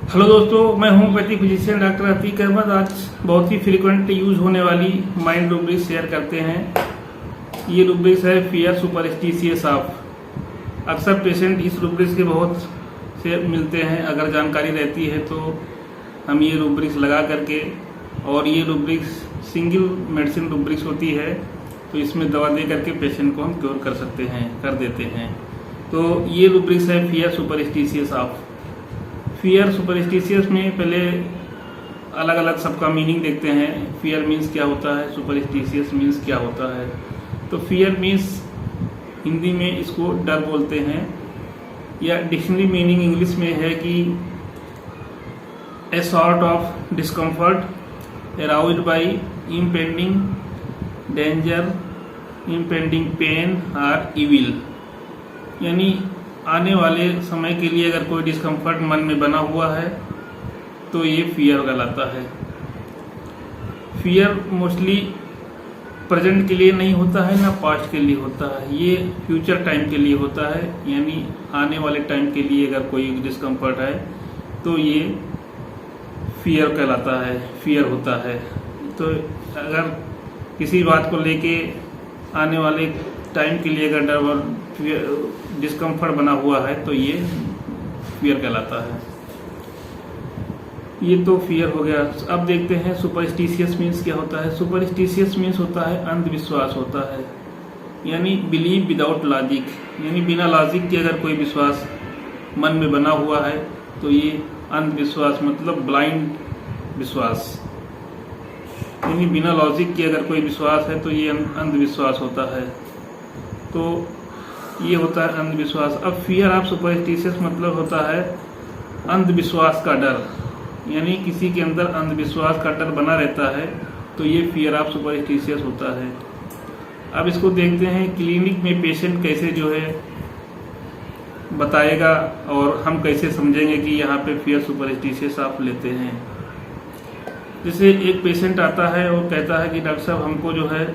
Hello दोस्तों, मैं homeopathy physician doctor Atiq Ahmad. आज बहुत ही फ्रीक्वेंट यूज होने वाली माइंड रूब्रिक्स शेयर करते हैं। ये रूब्रिक्स है फियर सुपरस्टिशियस ऑफ। अक्सर पेशेंट इस रूब्रिक्स के बहुत से मिलते हैं। अगर जानकारी रहती है तो हम ये रूब्रिक्स लगा करके, और ये रूब्रिक्स सिंगल मेडिसिन रूब्रिक्स होती है, तो इसमें दवा दे करके पेशेंट को हम क्योर कर देते हैं। तो ये रूब्रिक्स है fear superstitious of. Fear superstitious में पहले अलग अलग सबका मीनिंग देखते हैं। फियर मीन्स क्या होता है, सुपरस्टिशियस मीन्स क्या होता है। तो फियर मीन्स हिंदी में इसको डर बोलते हैं, या डिक्शनरी मीनिंग इंग्लिश में है कि a sort of discomfort aroused by impending danger, impending pain और इविल। यानी आने वाले समय के लिए अगर कोई डिस्कम्फर्ट मन में बना हुआ है तो ये फियर कहलाता है। फियर मोस्टली प्रेजेंट के लिए नहीं होता है, ना पास्ट के लिए होता है। ये फ्यूचर टाइम के लिए होता है, यानी आने वाले टाइम के लिए अगर कोई डिस्कम्फर्ट है तो ये फियर कहलाता है, फियर होता है। तो अगर किसी बात को लेके आने वाले टाइम के लिए अगर डर डिस्कम्फर्ट बना हुआ है तो ये फियर कहलाता है। ये तो फियर हो गया। अब देखते हैं सुपरस्टिशियस मीन्स क्या होता है। सुपरस्टिशियस मीन्स होता है अंधविश्वास होता है, यानी बिलीव विदाउट लॉजिक, यानी बिना लॉजिक के अगर कोई विश्वास मन में बना हुआ है तो ये अंधविश्वास, मतलब ब्लाइंड विश्वास। यानी बिना लॉजिक के अगर कोई विश्वास है तो ये अंधविश्वास होता है। तो ये होता है अंधविश्वास। अब फियर ऑफ सुपरस्टिशियस मतलब होता है अंधविश्वास का डर, यानी किसी के अंदर अंधविश्वास का डर बना रहता है तो ये फियर ऑफ सुपरस्टिशियस होता है। अब इसको देखते हैं क्लिनिक में पेशेंट कैसे जो है बताएगा, और हम कैसे समझेंगे कि यहाँ पे फियर सुपरस्टिशियस ऑफ लेते हैं। जैसे एक पेशेंट आता है और कहता है कि डॉक्टर साहब हमको जो है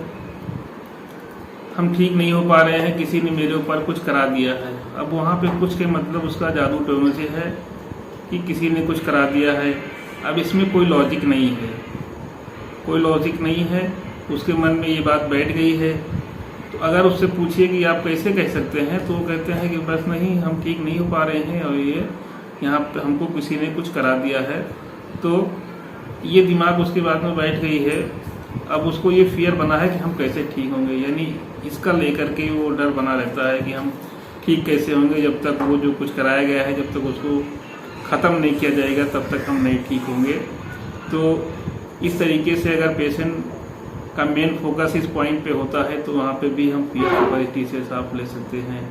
हम ठीक नहीं हो पा रहे हैं, किसी ने मेरे ऊपर कुछ करा दिया है। अब वहाँ पे कुछ के मतलब उसका जादू टोने से है कि किसी ने कुछ करा दिया है। अब इसमें कोई लॉजिक नहीं है, कोई लॉजिक नहीं है, उसके मन में ये बात बैठ गई है। तो अगर उससे पूछिए कि आप कैसे कह सकते हैं, तो वो कहते हैं कि बस नहीं, हम ठीक नहीं हो पा रहे हैं और ये यहाँ पे हमको किसी ने कुछ करा दिया है। तो ये दिमाग उसके बाद में बैठ गई है। अब उसको ये फियर बना है कि हम कैसे ठीक होंगे, यानी इसका लेकर के वो डर बना रहता है कि हम ठीक कैसे होंगे। जब तक वो जो कुछ कराया गया है, जब तक उसको ख़त्म नहीं किया जाएगा तब तक हम नहीं ठीक होंगे। तो इस तरीके से अगर पेशेंट का मेन फोकस इस पॉइंट पे होता है तो वहाँ पे भी हम फियर सुपरस्टिशियस ऑफ ले सकते हैं।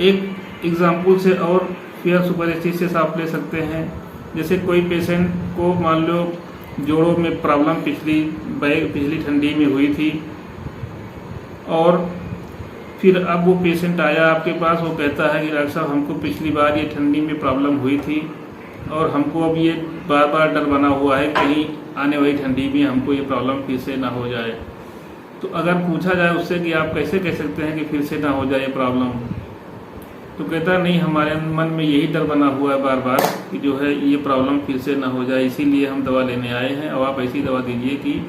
एक एग्जाम्पल से और फियर सुपरस्टिशियस ऑफ ले सकते हैं। जैसे कोई पेशेंट को मान लो जोड़ों में प्रॉब्लम पिछली ठंडी में हुई थी, और फिर अब वो पेशेंट आया आपके पास, वो कहता है कि डॉक्टर साहब हमको पिछली बार ये ठंडी में प्रॉब्लम हुई थी और हमको अब ये बार बार डर बना हुआ है कहीं आने वाली ठंडी में हमको ये प्रॉब्लम फिर से ना हो जाए। तो अगर पूछा जाए उससे कि आप कैसे कह सकते हैं कि फिर से ना हो जाए प्रॉब्लम, तो कहता नहीं, हमारे मन में यही डर बना हुआ है बार बार कि जो है ये प्रॉब्लम फिर से ना हो जाए, इसीलिए हम दवा लेने आए हैं। और आप ऐसी दवा दीजिए कि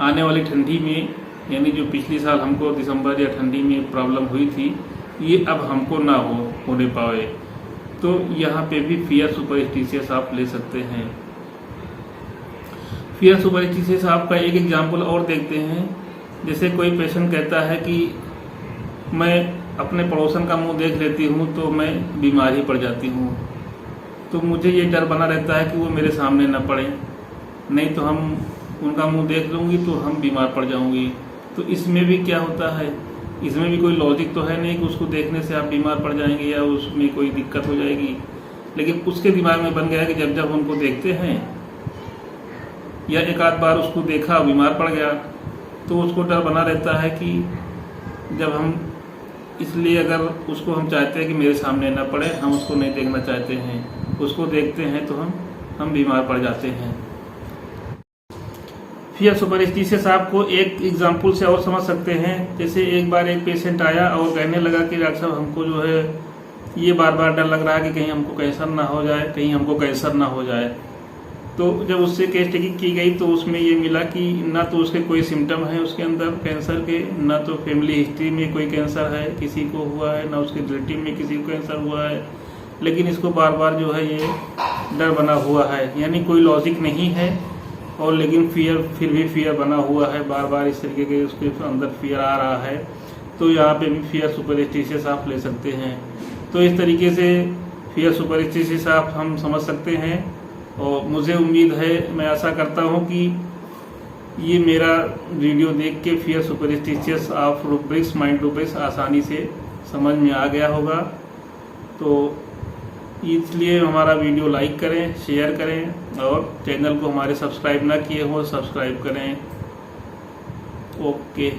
आने वाली ठंडी में, यानी जो पिछली साल हमको दिसंबर या ठंडी में प्रॉब्लम हुई थी, ये अब हमको ना होने पाए। तो यहाँ पे भी फियर सुपरस्टिशियस आप ले सकते हैं। फियर सुपरस्टिशियस आपका एक एग्जाम्पल और देखते हैं। जैसे कोई पेशेंट कहता है कि मैं अपने पड़ोसन का मुंह देख लेती हूँ तो मैं बीमार ही पड़ जाती हूँ, तो मुझे ये डर बना रहता है कि वो मेरे सामने न पड़े, नहीं तो हम उनका मुंह देख लूँगी तो हम बीमार पड़ जाऊँगी। तो इसमें भी क्या होता है, इसमें भी कोई लॉजिक तो है नहीं कि उसको देखने से आप बीमार पड़ जाएंगे या उसमें कोई दिक्कत हो जाएगी। लेकिन उसके दिमाग में बन गया कि जब जब उनको देखते हैं या एक आध बार उसको देखा बीमार पड़ गया, तो उसको डर बना रहता है कि जब हम, इसलिए अगर उसको हम चाहते हैं कि मेरे सामने ना पड़े, हम उसको नहीं देखना चाहते हैं, उसको देखते हैं तो हम बीमार पड़ जाते हैं। फियर सुपरस्टिशियस आपको एक एग्जाम्पल से और समझ सकते हैं। जैसे एक बार एक पेशेंट आया और कहने लगा कि डॉक्टर साहब हमको जो है ये बार बार डर लग रहा है कि कहीं हमको कैंसर ना हो जाए, कहीं हमको कैंसर ना हो जाए। तो जब उससे केस टेकिंग की गई तो उसमें ये मिला कि ना तो उसके कोई सिम्टम है उसके अंदर कैंसर के, ना तो फैमिली हिस्ट्री में कोई कैंसर है किसी को हुआ है, ना उसके रिलेटिव में किसी को कैंसर हुआ है, लेकिन इसको बार बार जो है ये डर बना हुआ है, यानी कोई लॉजिक नहीं है और लेकिन फिर भी फियर बना हुआ है, बार बार इस तरीके के उसके अंदर फियर आ रहा है। तो यहाँ पे भी फियर सुपरस्टिशियस आप ले सकते हैं। तो इस तरीके से फियर सुपरस्टिशियस आप हम समझ सकते हैं और मुझे उम्मीद है, मैं आशा करता हूँ कि ये मेरा वीडियो देख के fear superstitious of rubrics mind rubrics आसानी से समझ में आ गया होगा। तो इसलिए हमारा वीडियो लाइक करें, शेयर करें और चैनल को हमारे सब्सक्राइब ना किए हो सब्सक्राइब करें। ओके।